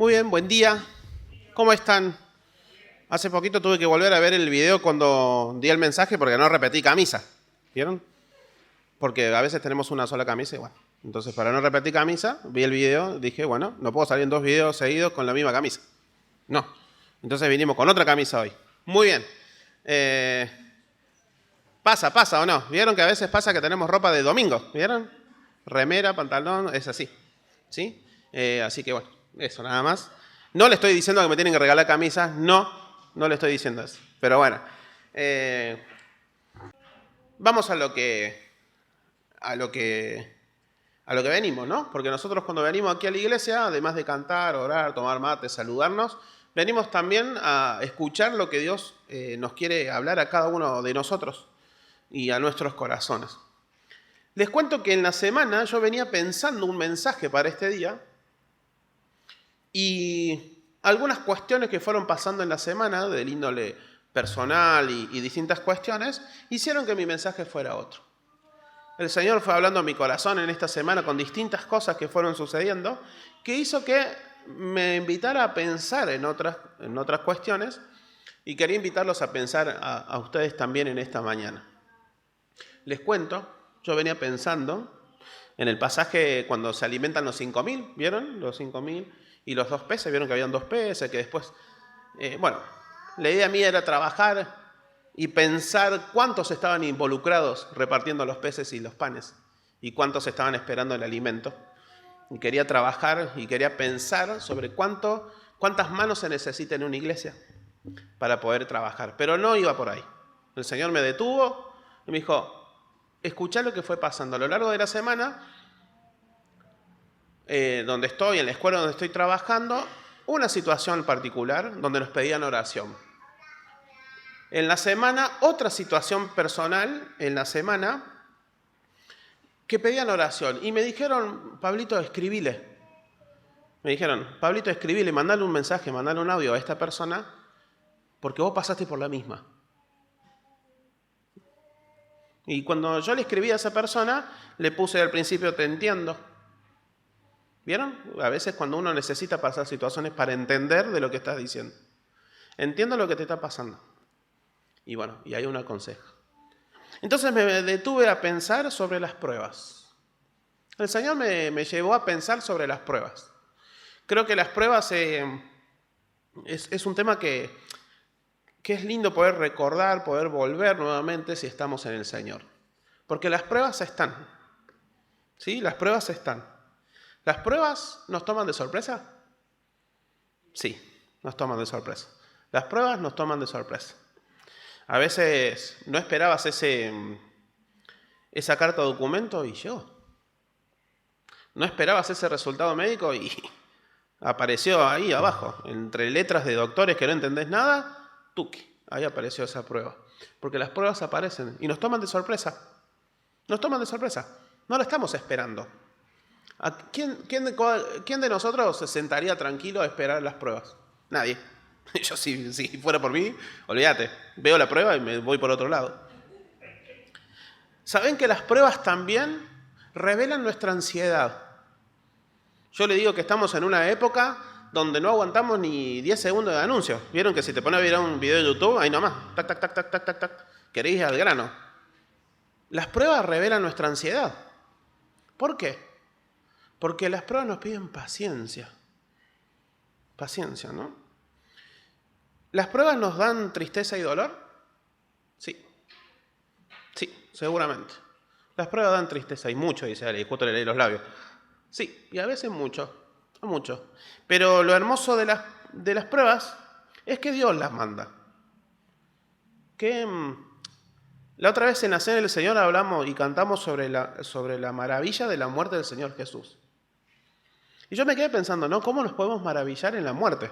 Muy bien, buen día. ¿Cómo están? Hace poquito tuve que volver a ver el video cuando di el mensaje porque no repetí camisa. ¿Vieron? Porque a veces tenemos una sola camisa y bueno. Entonces, para no repetir camisa, vi el video, dije, bueno, no puedo salir en 2 videos seguidos con la misma camisa. No. Entonces vinimos con otra camisa hoy. Muy bien. ¿Pasa o no? ¿Vieron que a veces pasa que tenemos ropa de domingo? ¿Vieron? Remera, pantalón, es así. ¿Sí? Así que bueno, eso nada más. No le estoy diciendo que me tienen que regalar camisas, no le estoy diciendo eso. Pero bueno, vamos a lo que venimos, ¿no? Porque nosotros cuando venimos aquí a la iglesia, además de cantar, orar, tomar mate, saludarnos, venimos también a escuchar lo que Dios nos quiere hablar a cada uno de nosotros y a nuestros corazones. Les cuento que en la semana yo venía pensando un mensaje para este día y algunas cuestiones que fueron pasando en la semana, del índole personal y distintas cuestiones, hicieron que mi mensaje fuera otro. El Señor fue hablando a mi corazón en esta semana con distintas cosas que fueron sucediendo, que hizo que me invitara a pensar en otras cuestiones y quería invitarlos a pensar a ustedes también en esta mañana. Les cuento, yo venía pensando en el pasaje cuando se alimentan los 5.000, ¿vieron? Los 5.000 y los 2 peces, ¿vieron que habían 2 peces? Que después, la idea mía era trabajar y pensar cuántos estaban involucrados repartiendo los peces y los panes y cuántos estaban esperando el alimento. Y quería trabajar y quería pensar sobre cuántas manos se necesita en una iglesia para poder trabajar. Pero no iba por ahí. El Señor me detuvo y me dijo, escuchá lo que fue pasando a lo largo de la semana, donde estoy, en la escuela donde estoy trabajando, una situación particular donde nos pedían oración. En la semana, otra situación personal, en la semana, que pedían oración. Y me dijeron, Pablito, escribile. Me dijeron, Pablito, escribile, mandale un mensaje, mandale un audio a esta persona, porque vos pasaste por la misma. Y cuando yo le escribí a esa persona, le puse al principio, te entiendo. ¿Vieron? A veces cuando uno necesita pasar situaciones para entender de lo que estás diciendo. Entiendo lo que te está pasando. Y bueno, y hay un consejo. Entonces me detuve a pensar sobre las pruebas. El Señor me llevó a pensar sobre las pruebas. Creo que las pruebas es un tema que es lindo poder recordar, poder volver nuevamente si estamos en el Señor. Porque las pruebas están. ¿Sí? Las pruebas están. ¿Las pruebas nos toman de sorpresa? Sí, nos toman de sorpresa. Las pruebas nos toman de sorpresa. A veces no esperabas esa carta de documento y llegó. No esperabas ese resultado médico y apareció ahí abajo, entre letras de doctores que no entendés nada, tuki, ahí apareció esa prueba. Porque las pruebas aparecen y nos toman de sorpresa. Nos toman de sorpresa. No la estamos esperando. ¿Quién de nosotros se sentaría tranquilo a esperar las pruebas? Nadie. Yo si fuera por mí, olvídate, veo la prueba y me voy por otro lado. ¿Saben que las pruebas también revelan nuestra ansiedad? Yo le digo que estamos en una época donde no aguantamos ni 10 segundos de anuncio. ¿Vieron que si te pones a ver un video de YouTube, ahí nomás, tac, tac, tac, tac, tac, tac, tac, querés ir al grano? Las pruebas revelan nuestra ansiedad. ¿Por qué? Porque las pruebas nos piden paciencia. Paciencia, ¿no? ¿Las pruebas nos dan tristeza y dolor? Sí. Sí, seguramente. Las pruebas dan tristeza y mucho, dice Ale, y justo le leí los labios. Sí, y a veces mucho. Pero lo hermoso de las pruebas es que Dios las manda. La otra vez en la Cena del Señor hablamos y cantamos sobre la maravilla de la muerte del Señor Jesús. Y yo me quedé pensando, ¿no? ¿Cómo nos podemos maravillar en la muerte?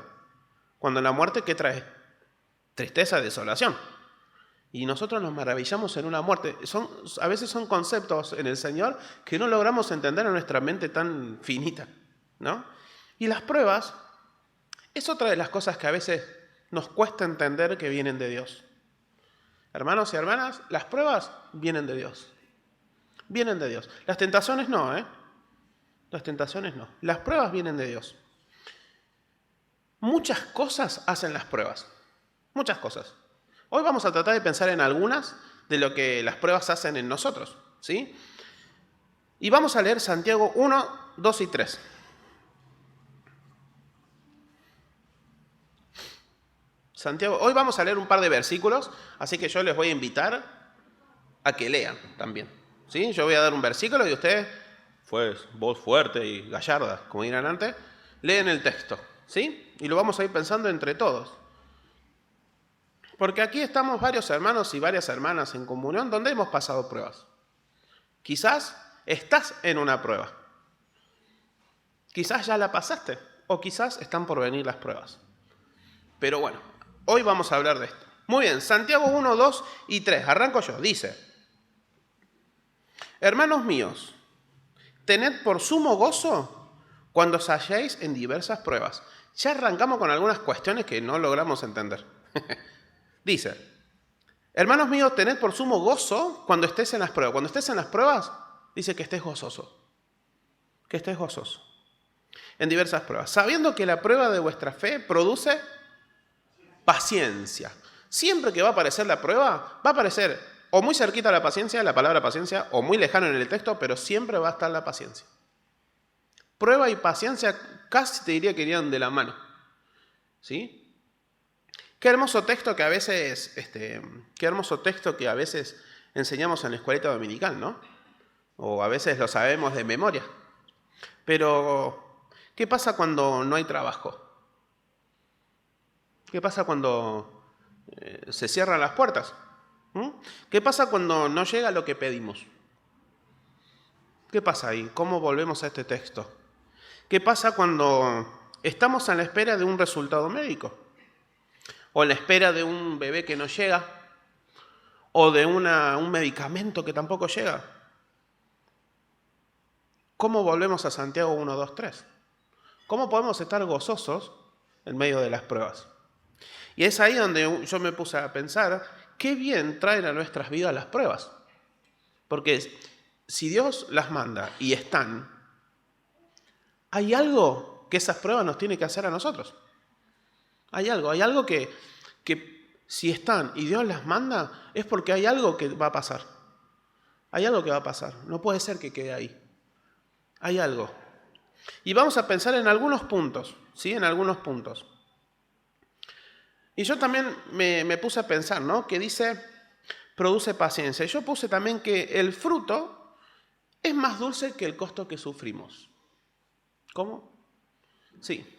Cuando en la muerte, ¿qué trae? Tristeza, desolación. Y nosotros nos maravillamos en una muerte. A veces son conceptos en el Señor que no logramos entender en nuestra mente tan finita, ¿no? Y las pruebas es otra de las cosas que a veces nos cuesta entender que vienen de Dios. Hermanos y hermanas, las pruebas vienen de Dios. Vienen de Dios. Las tentaciones no, Las tentaciones no. Las pruebas vienen de Dios. Muchas cosas hacen las pruebas. Muchas cosas. Hoy vamos a tratar de pensar en algunas de lo que las pruebas hacen en nosotros, ¿sí? Y vamos a leer Santiago 1, 2 y 3. Santiago, hoy vamos a leer un par de versículos, así que yo les voy a invitar a que lean también, ¿sí? Yo voy a dar un versículo y ustedes, pues, voz fuerte y gallarda, como dirán antes, leen el texto, ¿sí? Y lo vamos a ir pensando entre todos. Porque aquí estamos varios hermanos y varias hermanas en comunión donde hemos pasado pruebas. Quizás estás en una prueba. Quizás ya la pasaste o quizás están por venir las pruebas. Pero bueno, hoy vamos a hablar de esto. Muy bien, Santiago 1, 2 y 3. Arranco yo. Dice: hermanos míos, tened por sumo gozo cuando os halléis en diversas pruebas. Ya arrancamos con algunas cuestiones que no logramos entender. Dice: hermanos míos, tened por sumo gozo cuando estés en las pruebas. Cuando estés en las pruebas, dice que estés gozoso. Que estés gozoso. En diversas pruebas. Sabiendo que la prueba de vuestra fe produce paciencia. Siempre que va a aparecer la prueba, va a aparecer o muy cerquita a la paciencia, la palabra paciencia, o muy lejano en el texto, pero siempre va a estar la paciencia. Prueba y paciencia casi te diría que irían de la mano. ¿Sí? Qué hermoso texto que a veces, enseñamos en la escuelita dominical, ¿no? O a veces lo sabemos de memoria. Pero, ¿qué pasa cuando no hay trabajo? ¿Qué pasa cuando se cierran las puertas? ¿Qué pasa cuando no llega lo que pedimos? ¿Qué pasa ahí? ¿Cómo volvemos a este texto? ¿Qué pasa cuando estamos en la espera de un resultado médico? O en la espera de un bebé que no llega, o de un medicamento que tampoco llega. ¿Cómo volvemos a Santiago 1, 2, 3? ¿Cómo podemos estar gozosos en medio de las pruebas? Y es ahí donde yo me puse a pensar, qué bien traen a nuestras vidas las pruebas. Porque si Dios las manda y están, hay algo que esas pruebas nos tienen que hacer a nosotros. Hay algo que si están y Dios las manda, es porque hay algo que va a pasar. Hay algo que va a pasar. No puede ser que quede ahí. Hay algo. Y vamos a pensar en algunos puntos, ¿sí? En algunos puntos. Y yo también me puse a pensar, ¿no? Que dice, produce paciencia. Y yo puse también que el fruto es más dulce que el costo que sufrimos. ¿Cómo? Sí.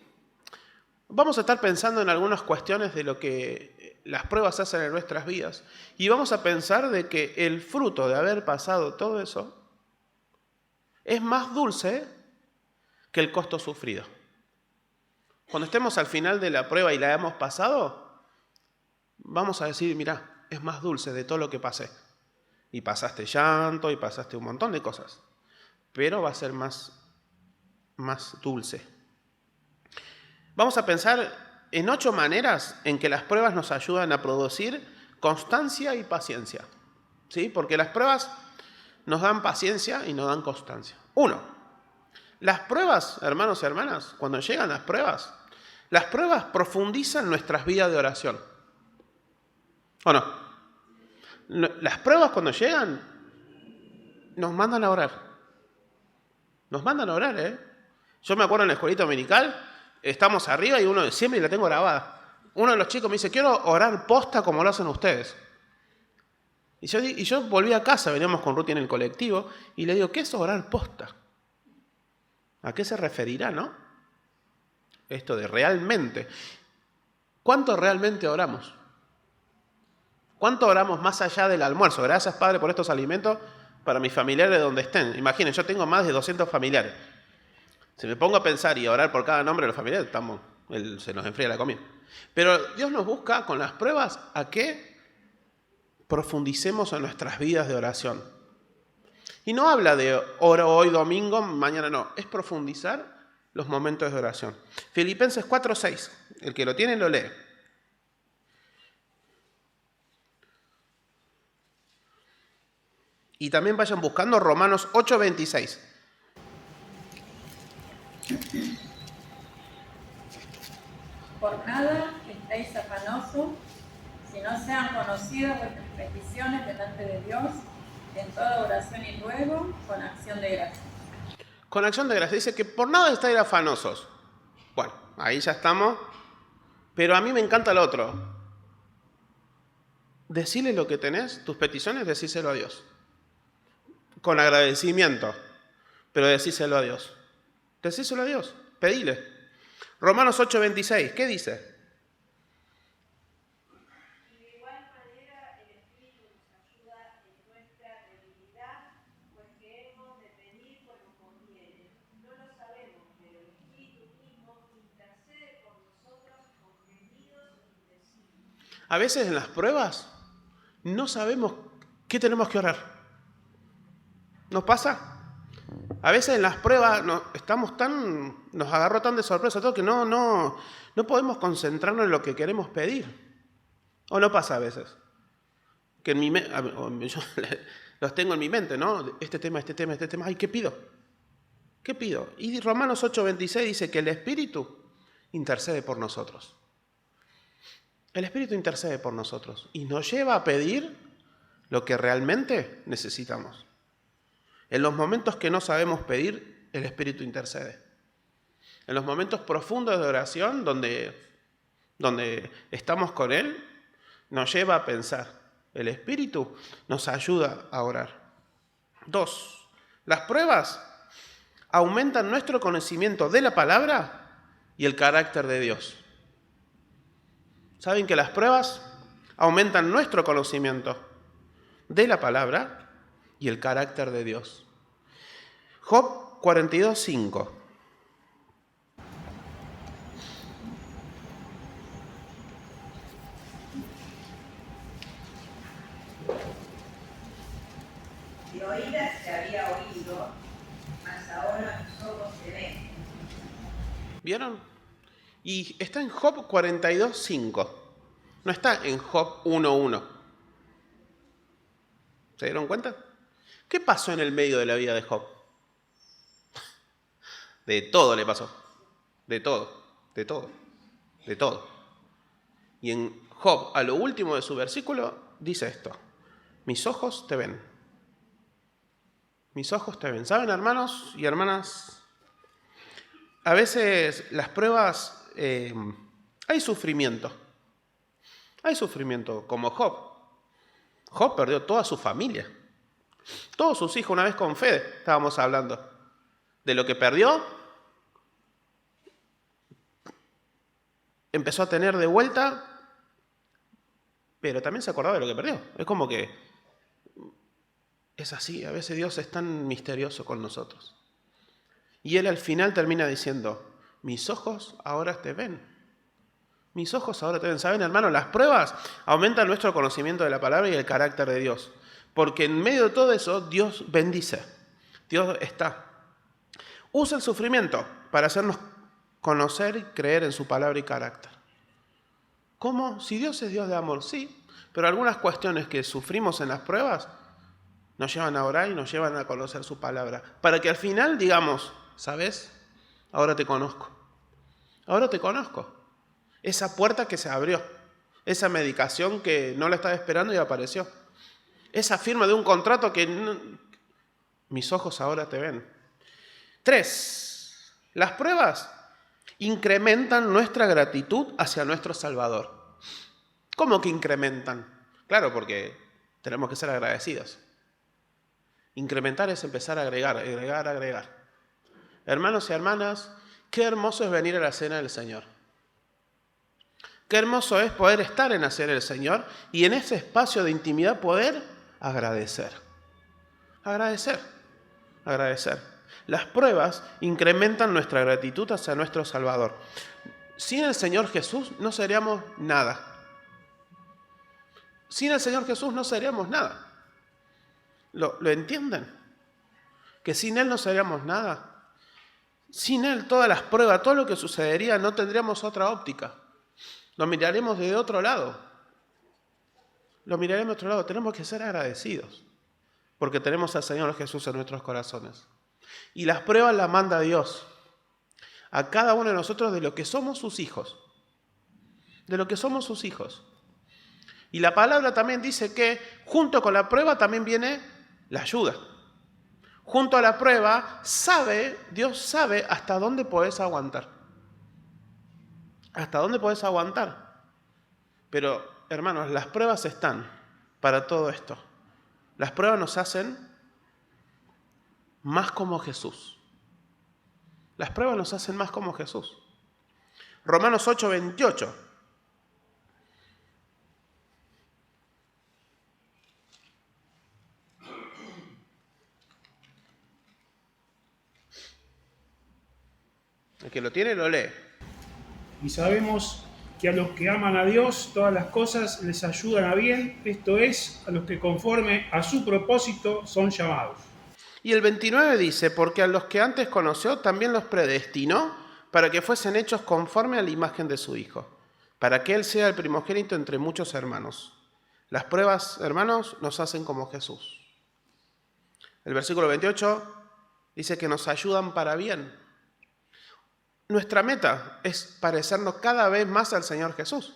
Vamos a estar pensando en algunas cuestiones de lo que las pruebas hacen en nuestras vidas y vamos a pensar de que el fruto de haber pasado todo eso es más dulce que el costo sufrido. Cuando estemos al final de la prueba y la hemos pasado, vamos a decir, mirá, es más dulce de todo lo que pasé. Y pasaste llanto y pasaste un montón de cosas, pero va a ser más dulce. Vamos a pensar en 8 maneras en que las pruebas nos ayudan a producir constancia y paciencia. ¿Sí? Porque las pruebas nos dan paciencia y nos dan constancia. 1. Las pruebas, hermanos y hermanas, cuando llegan las pruebas profundizan nuestras vidas de oración. ¿O no? Las pruebas cuando llegan nos mandan a orar. Nos mandan a orar, ¿eh? Yo me acuerdo en la escuelita dominical, estamos arriba y uno siempre la tengo grabada. Uno de los chicos me dice, quiero orar posta como lo hacen ustedes. Y yo volví a casa, veníamos con Ruti en el colectivo, y le digo, ¿qué es orar posta? ¿A qué se referirá, no? Esto de realmente. ¿Cuánto realmente oramos? ¿Cuánto oramos más allá del almuerzo? Gracias, Padre, por estos alimentos para mis familiares donde estén. Imaginen, yo tengo más de 200 familiares. Si me pongo a pensar y a orar por cada nombre de los familiares, se nos enfría la comida. Pero Dios nos busca con las pruebas a que profundicemos en nuestras vidas de oración. Y no habla de oro hoy domingo, mañana no. Es profundizar los momentos de oración. Filipenses 4:6. El que lo tiene lo lee. Y también vayan buscando Romanos 8:26. Por nada estéis afanosos, si no sean conocidas vuestras peticiones delante de Dios, en toda oración y ruego, con acción de gracias. Con acción de gracias. Dice que por nada estáis afanosos. Bueno, ahí ya estamos. Pero a mí me encanta el otro. Decile lo que tenés, tus peticiones, decíselo a Dios. Con agradecimiento, pero decíselo a Dios. Decíselo a Dios, pedile. Romanos 8:26, ¿qué dice? De igual manera, el Espíritu nos ayuda en nuestra debilidad, pues que hemos de pedir como conviene. No lo sabemos, pero el Espíritu mismo intercede por nosotros con gemidos indecibles. A veces en las pruebas no sabemos qué tenemos que orar. ¿Nos pasa? A veces en las pruebas nos agarró tan de sorpresa todo que no podemos concentrarnos en lo que queremos pedir. ¿O no pasa a veces? Que en yo los tengo en mi mente, ¿no? Este tema. Ay, ¿qué pido? ¿Qué pido? Y Romanos 8:26 dice que el Espíritu intercede por nosotros. El Espíritu intercede por nosotros y nos lleva a pedir lo que realmente necesitamos. En los momentos que no sabemos pedir, el Espíritu intercede. En los momentos profundos de oración, donde estamos con Él, nos lleva a pensar. El Espíritu nos ayuda a orar. 2. Las pruebas aumentan nuestro conocimiento de la palabra y el carácter de Dios. ¿Saben que las pruebas aumentan nuestro conocimiento de la palabra y el carácter de Dios? Job 42:5. De oídas se había oído, mas ahora mis ojos te ven. ¿Vieron? Y está en Job 42:5. No está en Job 1:1. ¿Se dieron cuenta? ¿Qué pasó en el medio de la vida de Job? De todo le pasó. De todo. Y en Job, a lo último de su versículo, dice esto. Mis ojos te ven. Mis ojos te ven. ¿Saben, hermanos y hermanas? A veces las pruebas, hay sufrimiento. Hay sufrimiento, como Job. Job perdió toda su familia. Todos sus hijos, una vez con Fede, estábamos hablando de lo que perdió. Empezó a tener de vuelta, pero también se acordaba de lo que perdió. Es como que es así, a veces Dios es tan misterioso con nosotros. Y Él al final termina diciendo, mis ojos ahora te ven. Mis ojos ahora te ven. ¿Saben, hermano? Las pruebas aumentan nuestro conocimiento de la palabra y el carácter de Dios. Porque en medio de todo eso, Dios bendice. Dios está. Usa el sufrimiento para hacernos conocer y creer en su palabra y carácter. ¿Cómo? Si Dios es Dios de amor, sí. Pero algunas cuestiones que sufrimos en las pruebas nos llevan a orar y nos llevan a conocer su palabra. Para que al final digamos, ¿sabes? Ahora te conozco. Ahora te conozco. Esa puerta que se abrió. Esa medicación que no la estaba esperando y apareció. Esa firma de un contrato que mis ojos ahora te ven. 3. Las pruebas incrementan nuestra gratitud hacia nuestro Salvador. ¿Cómo que incrementan? Claro, porque tenemos que ser agradecidos. Incrementar es empezar a agregar. Hermanos y hermanas, qué hermoso es venir a la cena del Señor. Qué hermoso es poder estar en la cena del Señor y en ese espacio de intimidad poder agradecer. Agradecer. Las pruebas incrementan nuestra gratitud hacia nuestro Salvador. Sin el Señor Jesús no seríamos nada. Sin el Señor Jesús no seríamos nada. ¿Lo entienden? Que sin Él no seríamos nada. Sin Él todas las pruebas, todo lo que sucedería, no tendríamos otra óptica. Lo miraremos de otro lado. Tenemos que ser agradecidos. Porque tenemos al Señor Jesús en nuestros corazones. Y las pruebas las manda Dios a cada uno de nosotros de lo que somos sus hijos. de lo que somos sus hijos. Y la palabra también dice que junto con la prueba también viene la ayuda. Junto a la prueba, Dios sabe hasta dónde podés aguantar. Hasta dónde podés aguantar. Pero, hermanos, las pruebas están para todo esto. Las pruebas nos hacen más como Jesús. Las pruebas nos hacen más como Jesús. Romanos 8:28. El que lo tiene lo lee. Y sabemos que a los que aman a Dios todas las cosas les ayudan a bien, esto es, a los que conforme a su propósito son llamados. Y el 29 dice, porque a los que antes conoció también los predestinó para que fuesen hechos conforme a la imagen de su Hijo, para que Él sea el primogénito entre muchos hermanos. Las pruebas, hermanos, nos hacen como Jesús. El versículo 28 dice que nos ayudan para bien. Nuestra meta es parecernos cada vez más al Señor Jesús.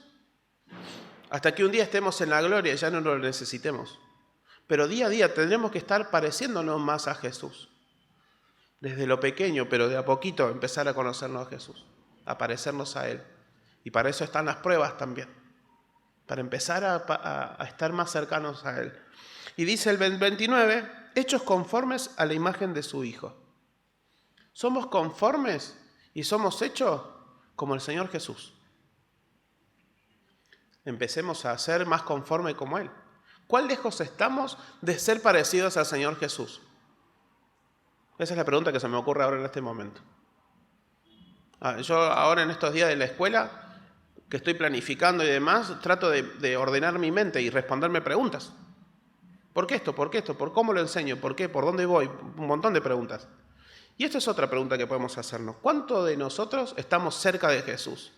Hasta que un día estemos en la gloria y ya no lo necesitemos. Pero día a día tendremos que estar pareciéndonos más a Jesús. Desde lo pequeño, pero de a poquito empezar a conocernos a Jesús, a parecernos a Él. Y para eso están las pruebas también. Para empezar a estar más cercanos a Él. Y dice el 29, hechos conformes a la imagen de su Hijo. Somos conformes y somos hechos como el Señor Jesús. Empecemos a ser más conformes como Él. ¿Cuán lejos estamos de ser parecidos al Señor Jesús? Esa es la pregunta que se me ocurre ahora en este momento. Yo ahora en estos días de la escuela, que estoy planificando y demás, trato de ordenar mi mente y responderme preguntas. ¿Por qué esto? ¿Por qué esto? ¿Por cómo lo enseño? ¿Por qué? ¿Por dónde voy? Un montón de preguntas. Y esta es otra pregunta que podemos hacernos. ¿Cuánto de nosotros estamos cerca de Jesús?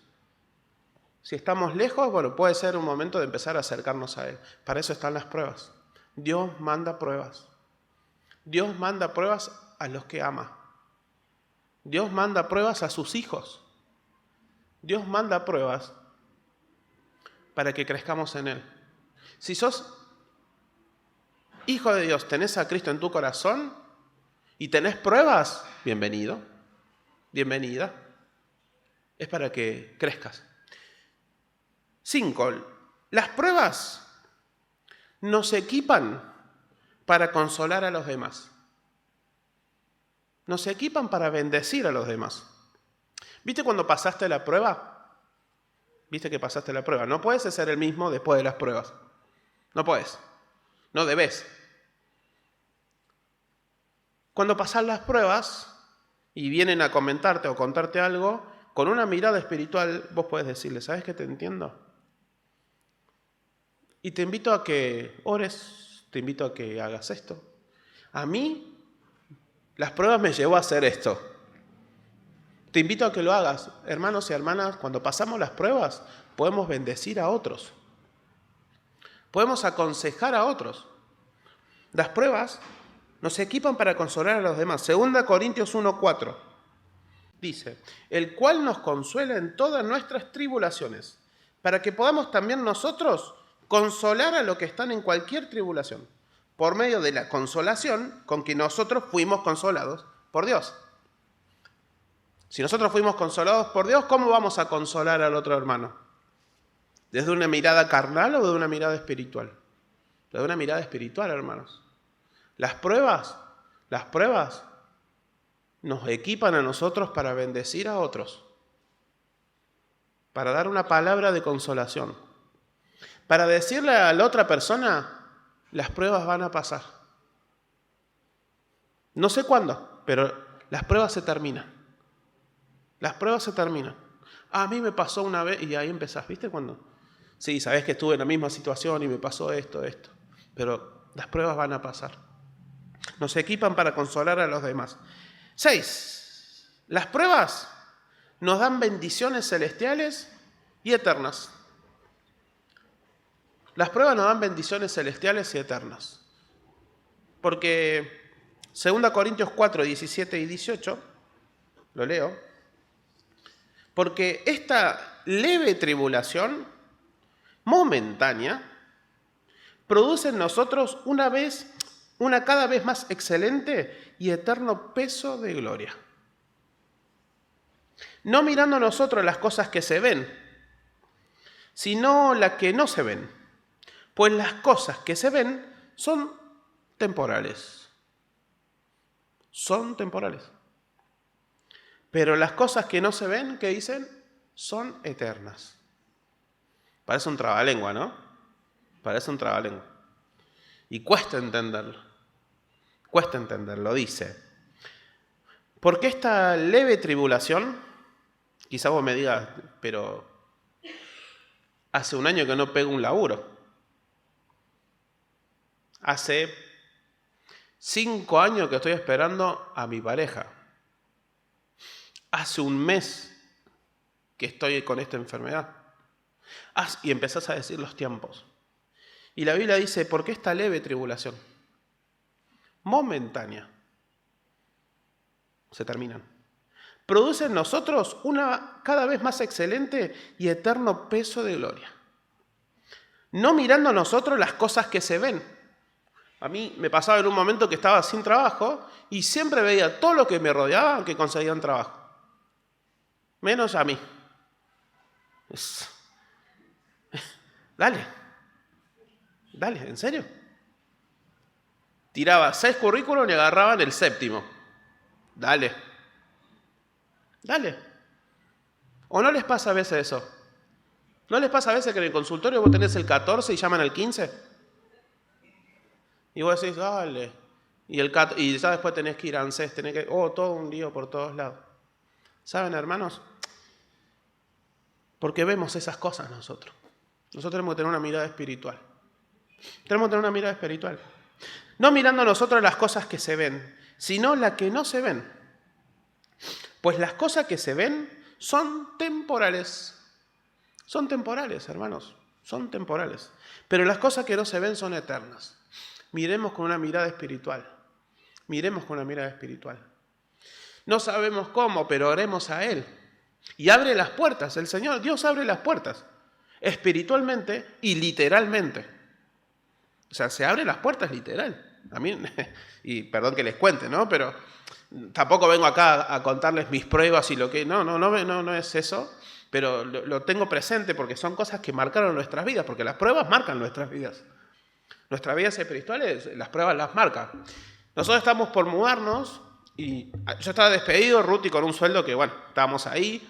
Si estamos lejos, bueno, puede ser un momento de empezar a acercarnos a Él. Para eso están las pruebas. Dios manda pruebas. Dios manda pruebas a los que ama. Dios manda pruebas a sus hijos. Dios manda pruebas para que crezcamos en Él. Si sos hijo de Dios, tenés a Cristo en tu corazón y tenés pruebas, bienvenido, bienvenida. Es para que crezcas. 5. Las pruebas nos equipan para consolar a los demás. Nos equipan para bendecir a los demás. ¿Viste cuando pasaste la prueba? ¿Viste que pasaste la prueba? No puedes ser el mismo después de las pruebas. No puedes. No debes. Cuando pasas las pruebas y vienen a comentarte o contarte algo, con una mirada espiritual vos podés decirle, ¿sabes qué? Te entiendo. Y te invito a que ores, te invito a que hagas esto. A mí, las pruebas me llevó a hacer esto. Te invito a que lo hagas. Hermanos y hermanas, cuando pasamos las pruebas, podemos bendecir a otros. Podemos aconsejar a otros. Las pruebas nos equipan para consolar a los demás. 2 Corintios 1:4 dice, el cual nos consuela en todas nuestras tribulaciones, para que podamos también nosotros consolar a los que están en cualquier tribulación, por medio de la consolación con que nosotros fuimos consolados por Dios. Si nosotros fuimos consolados por Dios, ¿cómo vamos a consolar al otro hermano? ¿Desde una mirada carnal o de una mirada espiritual? Desde una mirada espiritual, hermanos. Las pruebas nos equipan a nosotros para bendecir a otros, para dar una palabra de consolación, para decirle a la otra persona, las pruebas van a pasar. No sé cuándo, pero las pruebas se terminan. Las pruebas se terminan. A mí me pasó una vez y ahí empezás, ¿viste cuándo? Sí, sabés que estuve en la misma situación y me pasó esto, pero las pruebas van a pasar. Nos equipan para consolar a los demás. 6. Las pruebas nos dan bendiciones celestiales y eternas. Las pruebas nos dan bendiciones celestiales y eternas. Porque 2 Corintios 4, 17 y 18, lo leo, porque esta leve tribulación, momentánea, produce en nosotros una cada vez más excelente y eterno peso de gloria. No mirando nosotros las cosas que se ven, sino las que no se ven, pues las cosas que se ven son temporales. Son temporales. Pero las cosas que no se ven, ¿qué dicen? Son eternas. Parece un trabalengua, ¿no? Parece un trabalengua. Y cuesta entenderlo. Cuesta entenderlo, dice. Porque esta leve tribulación, quizá vos me digas, pero hace un año que no pego un laburo. Hace 5 años que estoy esperando a mi pareja. Hace un mes que estoy con esta enfermedad. Y empezás a decir los tiempos. Y la Biblia dice, porque esta leve tribulación, momentánea, se terminan, produce en nosotros una cada vez más excelente y eterno peso de gloria. No mirando a nosotros las cosas que se ven. A mí me pasaba en un momento que estaba sin trabajo y siempre veía todo lo que me rodeaba que conseguían trabajo. Menos a mí. Dale, ¿en serio? Tiraba 6 currículos y agarraban el 7º. Dale. ¿O no les pasa a veces eso? ¿No les pasa a veces que en el consultorio vos tenés el 14 y llaman al 15? Y vos decís, dale. Y ya después tenés que ir a ANSES, tenés que... todo un lío por todos lados. ¿Saben, hermanos? Porque vemos esas cosas nosotros. Nosotros tenemos que tener una mirada espiritual. No mirando nosotros las cosas que se ven, sino las que no se ven. Pues las cosas que se ven son temporales. Son temporales, hermanos. Son temporales. Pero las cosas que no se ven son eternas. Miremos con una mirada espiritual. No sabemos cómo, pero oremos a Él. Y abre las puertas. El Señor, Dios abre las puertas. Espiritualmente y literalmente. O sea, se abren las puertas literal. A mí, y perdón que les cuente, ¿no? Pero tampoco vengo acá a contarles mis pruebas y lo que... No es eso. Pero lo tengo presente porque son cosas que marcaron nuestras vidas. Porque las pruebas marcan nuestras vidas. Nuestras vidas espirituales, las pruebas las marcan. Nosotros estamos por mudarnos y yo estaba despedido, Ruti, con un sueldo que, bueno, estábamos ahí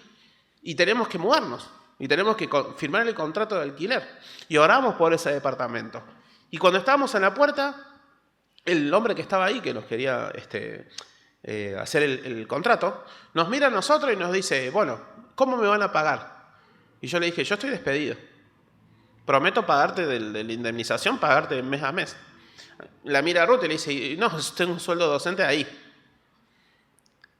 y tenemos que mudarnos. Y tenemos que firmar el contrato de alquiler. Y oramos por ese departamento. Y cuando estábamos en la puerta, el hombre que estaba ahí, que nos quería hacer el contrato, nos mira a nosotros y nos dice, bueno, ¿cómo me van a pagar? Y yo le dije, yo estoy despedido. Prometo pagarte de la indemnización, pagarte mes a mes. La mira a Ruth y le dice, no, tengo un sueldo docente ahí.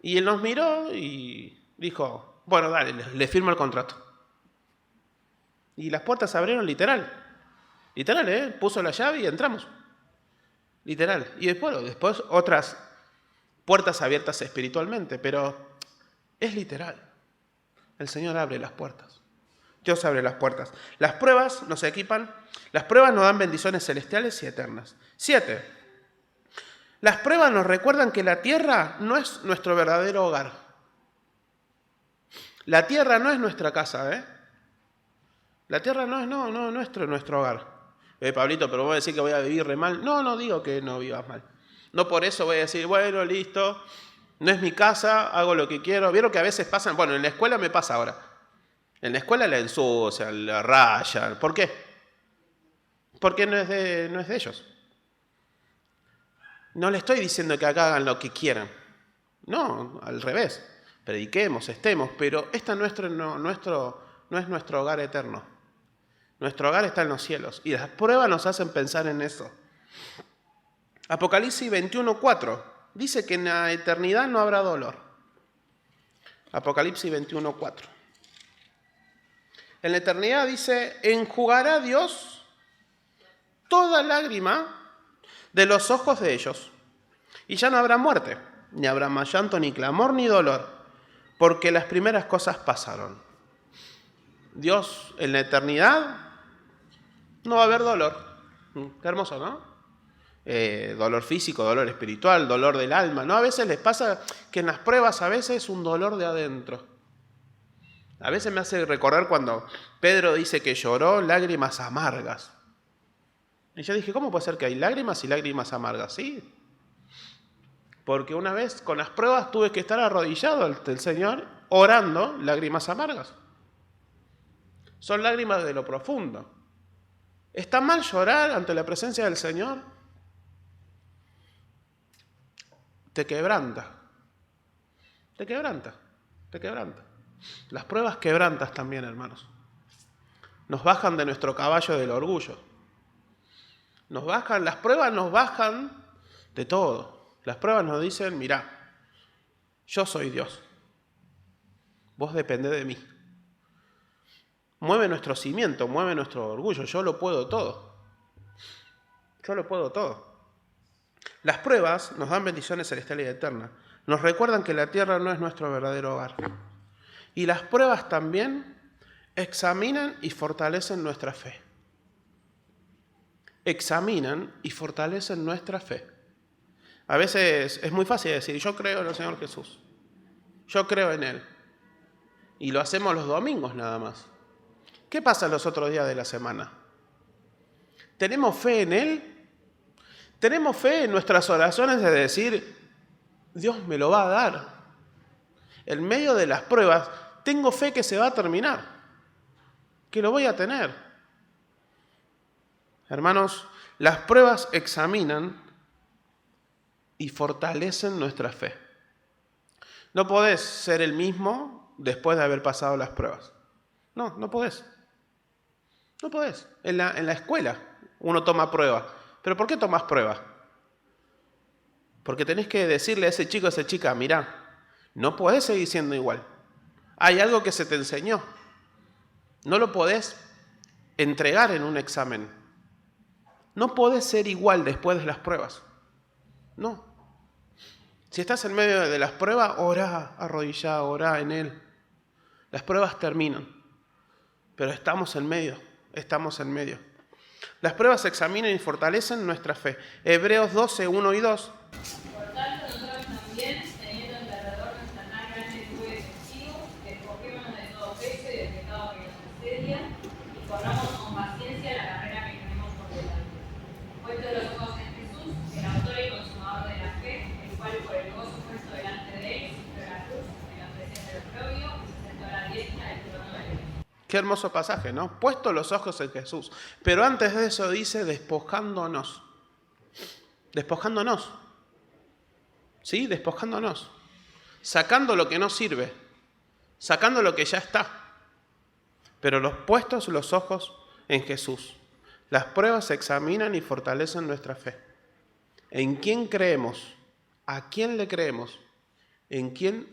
Y él nos miró y dijo, bueno, dale, le firmo el contrato. Y las puertas se abrieron literal. Literal, puso la llave y entramos. Literal. Y después otras puertas abiertas espiritualmente, pero es literal. El Señor abre las puertas. Dios abre las puertas. Las pruebas nos equipan. Las pruebas nos dan bendiciones celestiales y eternas. 7. Las pruebas nos recuerdan que la tierra no es nuestro verdadero hogar. La tierra no es nuestra casa, La tierra no es nuestro hogar. Pablito, pero voy a decir que voy a vivir re mal. No digo que no vivas mal. No por eso voy a decir, bueno, listo, no es mi casa, hago lo que quiero. Vieron que a veces pasan, bueno, en la escuela me pasa ahora. En la escuela la ensucian, la rayan. ¿Por qué? Porque no es de ellos. No le estoy diciendo que acá hagan lo que quieran. No, al revés. Prediquemos, estemos, pero este no es nuestro hogar eterno. Nuestro hogar está en los cielos. Y las pruebas nos hacen pensar en eso. Apocalipsis 21:4 dice que en la eternidad no habrá dolor. Apocalipsis 21:4. En la eternidad dice, enjugará Dios toda lágrima de los ojos de ellos. Y ya no habrá muerte, ni habrá más llanto, ni clamor, ni dolor, porque las primeras cosas pasaron. Dios en la eternidad no va a haber dolor. Qué hermoso, ¿no? Dolor físico, dolor espiritual, dolor del alma, ¿no? A veces les pasa que en las pruebas a veces es un dolor de adentro. A veces me hace recordar cuando Pedro dice que lloró lágrimas amargas. Y yo dije, ¿cómo puede ser que hay lágrimas y lágrimas amargas? Sí, porque una vez con las pruebas tuve que estar arrodillado ante el Señor orando lágrimas amargas. Son lágrimas de lo profundo. ¿Está mal llorar ante la presencia del Señor? Te quebranta. Te quebranta. Te quebranta. Las pruebas quebrantas también, hermanos. Nos bajan de nuestro caballo del orgullo. Las pruebas nos bajan de todo. Las pruebas nos dicen, mirá, yo soy Dios. Vos dependés de mí. Mueve nuestro cimiento, mueve nuestro orgullo. Yo lo puedo todo. Yo lo puedo todo. Las pruebas nos dan bendiciones celestiales y eternas. Nos recuerdan que la tierra no es nuestro verdadero hogar. Y las pruebas también examinan y fortalecen nuestra fe. Examinan y fortalecen nuestra fe. A veces es muy fácil decir, yo creo en el Señor Jesús. Yo creo en Él. Y lo hacemos los domingos nada más. ¿Qué pasa los otros días de la semana? ¿Tenemos fe en Él? ¿Tenemos fe en nuestras oraciones de decir, Dios me lo va a dar? En medio de las pruebas, tengo fe que se va a terminar, que lo voy a tener. Hermanos, las pruebas examinan y fortalecen nuestra fe. No podés ser el mismo después de haber pasado las pruebas. No podés. No podés. En la escuela uno toma prueba. ¿Pero por qué tomás prueba? Porque tenés que decirle a ese chico, a esa chica, mirá, no podés seguir siendo igual. Hay algo que se te enseñó. No lo podés entregar en un examen. No podés ser igual después de las pruebas. No. Si estás en medio de las pruebas, orá, arrodillá, orá en Él. Las pruebas terminan. Pero estamos en medio. Las pruebas examinan y fortalecen nuestra fe. Hebreos 12, 1 y 2. Por tanto, nosotros también, teniendo en derredor nuestra tan grande nube de testigos, despojémonos de todo peso y del pecado que nos asedia, y corramos con paciencia la carrera que tenemos por delante. Puesto los ojos en Jesús, el autor y consumador de la fe, el cual por el gozo puesto delante de él, sufrió la cruz, en la presencia del oprobio, y se sentó a la diestra del trono de Dios. Qué hermoso pasaje, ¿no? Puesto los ojos en Jesús. Pero antes de eso dice despojándonos. Despojándonos. ¿Sí? Despojándonos. Sacando lo que no sirve. Sacando lo que ya está. Pero puestos los ojos en Jesús. Las pruebas examinan y fortalecen nuestra fe. ¿En quién creemos? ¿A quién le creemos?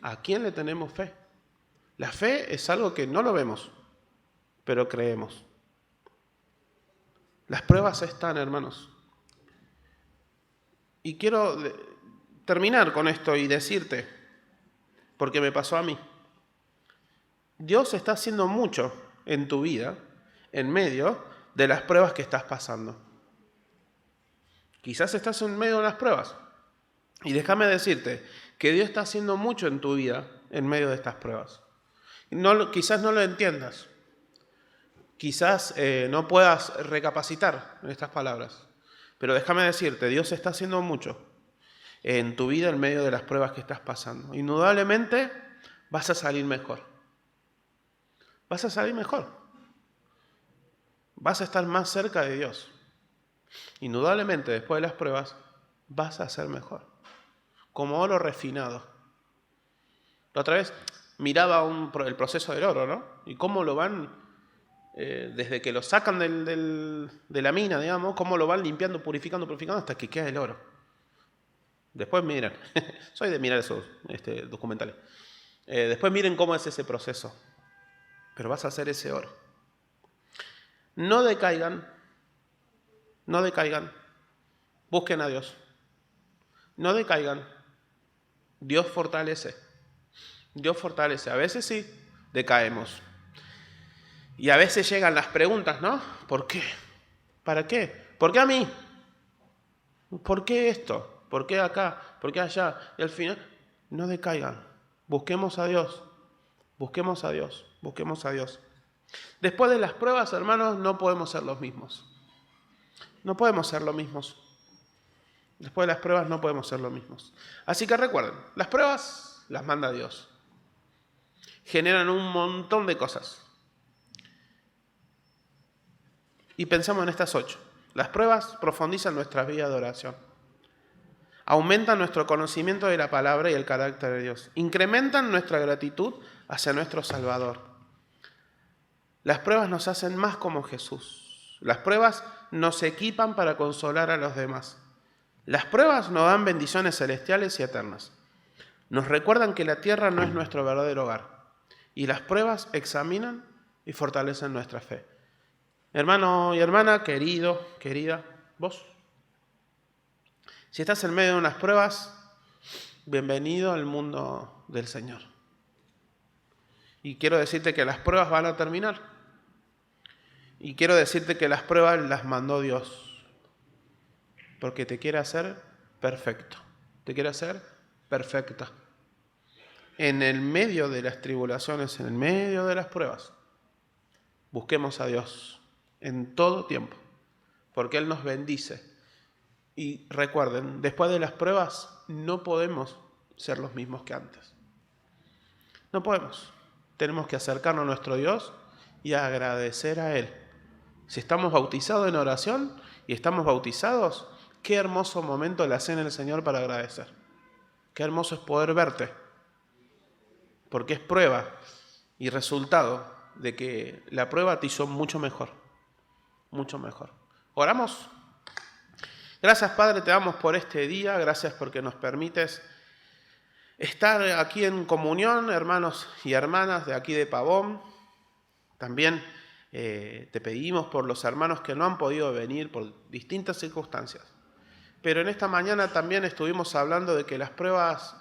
¿A quién le tenemos fe? La fe es algo que no lo vemos, pero creemos. Las pruebas están, hermanos. Y quiero terminar con esto y decirte, porque me pasó a mí. Dios está haciendo mucho en tu vida, en medio de las pruebas que estás pasando. Quizás estás en medio de las pruebas. Y déjame decirte que Dios está haciendo mucho en tu vida en medio de estas pruebas. Quizás no lo entiendas. Quizás no puedas recapacitar en estas palabras. Pero déjame decirte, Dios está haciendo mucho en tu vida en medio de las pruebas que estás pasando. Indudablemente vas a salir mejor. Vas a salir mejor. Vas a estar más cerca de Dios. Indudablemente después de las pruebas vas a ser mejor. Como oro refinado. La otra vez miraba el proceso del oro, ¿no? Y cómo lo van... desde que lo sacan de la mina, digamos, cómo lo van limpiando, purificando, hasta que queda el oro. Después miren, soy de mirar esos documentales. Después miren cómo es ese proceso. Pero vas a hacer ese oro. No decaigan, busquen a Dios. No decaigan, Dios fortalece. A veces sí, decaemos. Y a veces llegan las preguntas, ¿no? ¿Por qué? ¿Para qué? ¿Por qué a mí? ¿Por qué esto? ¿Por qué acá? ¿Por qué allá? Y al final, no decaigan. Busquemos a Dios. Busquemos a Dios. Busquemos a Dios. Después de las pruebas, hermanos, no podemos ser los mismos. No podemos ser los mismos. Después de las pruebas no podemos ser los mismos. Así que recuerden, las pruebas las manda Dios. Generan un montón de cosas. Y pensamos en estas 8. Las pruebas profundizan nuestra vida de oración. Aumentan nuestro conocimiento de la palabra y el carácter de Dios. Incrementan nuestra gratitud hacia nuestro Salvador. Las pruebas nos hacen más como Jesús. Las pruebas nos equipan para consolar a los demás. Las pruebas nos dan bendiciones celestiales y eternas. Nos recuerdan que la tierra no es nuestro verdadero hogar. Y las pruebas examinan y fortalecen nuestra fe. Hermano y hermana, querido, querida, vos. Si estás en medio de unas pruebas, bienvenido al mundo del Señor. Y quiero decirte que las pruebas van a terminar. Y quiero decirte que las pruebas las mandó Dios. Porque te quiere hacer perfecto. Te quiere hacer perfecta. En el medio de las tribulaciones, en el medio de las pruebas, busquemos a Dios en todo tiempo, porque Él nos bendice. Y recuerden, después de las pruebas no podemos ser los mismos que antes. No podemos. Tenemos que acercarnos a nuestro Dios y agradecer a Él. Si estamos bautizados en oración y estamos bautizados, qué hermoso momento la cena del Señor para agradecer. Qué hermoso es poder verte, porque es prueba y resultado de que la prueba te hizo mucho mejor. Mucho mejor. ¿Oramos? Gracias, Padre, te damos por este día. Gracias porque nos permites estar aquí en comunión, hermanos y hermanas de aquí de Pavón. También te pedimos por los hermanos que no han podido venir por distintas circunstancias. Pero en esta mañana también estuvimos hablando de que las pruebas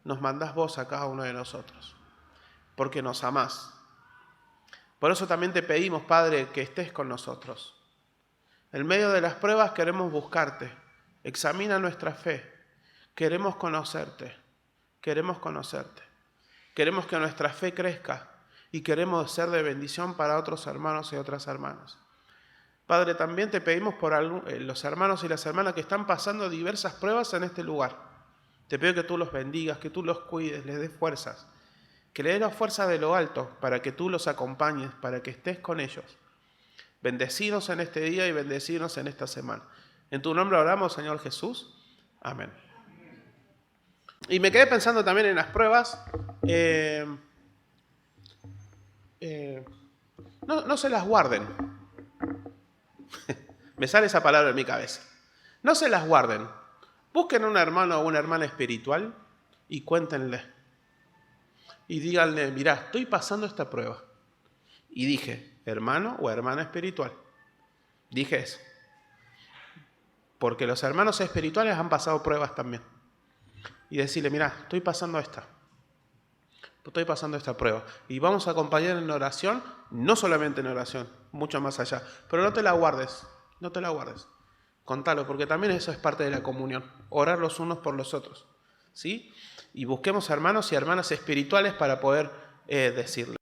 nos mandás vos a cada uno de nosotros, porque nos amás. Por eso también te pedimos, Padre, que estés con nosotros. En medio de las pruebas queremos buscarte. Examina nuestra fe. Queremos conocerte. Queremos conocerte. Queremos que nuestra fe crezca y queremos ser de bendición para otros hermanos y otras hermanas. Padre, también te pedimos por los hermanos y las hermanas que están pasando diversas pruebas en este lugar. Te pido que tú los bendigas, que tú los cuides, les des fuerzas. Que le des la fuerza de lo alto para que tú los acompañes, para que estés con ellos. Bendecinos en este día y bendecinos en esta semana. En tu nombre oramos, Señor Jesús. Amén. Y me quedé pensando también en las pruebas. No se las guarden. Me sale esa palabra en mi cabeza. No se las guarden. Busquen a un hermano o una hermana espiritual y cuéntenle. Y díganle, mirá, estoy pasando esta prueba. Y dije, hermano o hermana espiritual. Dije eso. Porque los hermanos espirituales han pasado pruebas también. Y decirle, mirá, estoy pasando esta prueba. Y vamos a acompañar en oración, no solamente en oración, mucho más allá. Pero no te la guardes, no te la guardes. Contalo, porque también eso es parte de la comunión. Orar los unos por los otros. ¿Sí? Y busquemos hermanos y hermanas espirituales para poder decirle.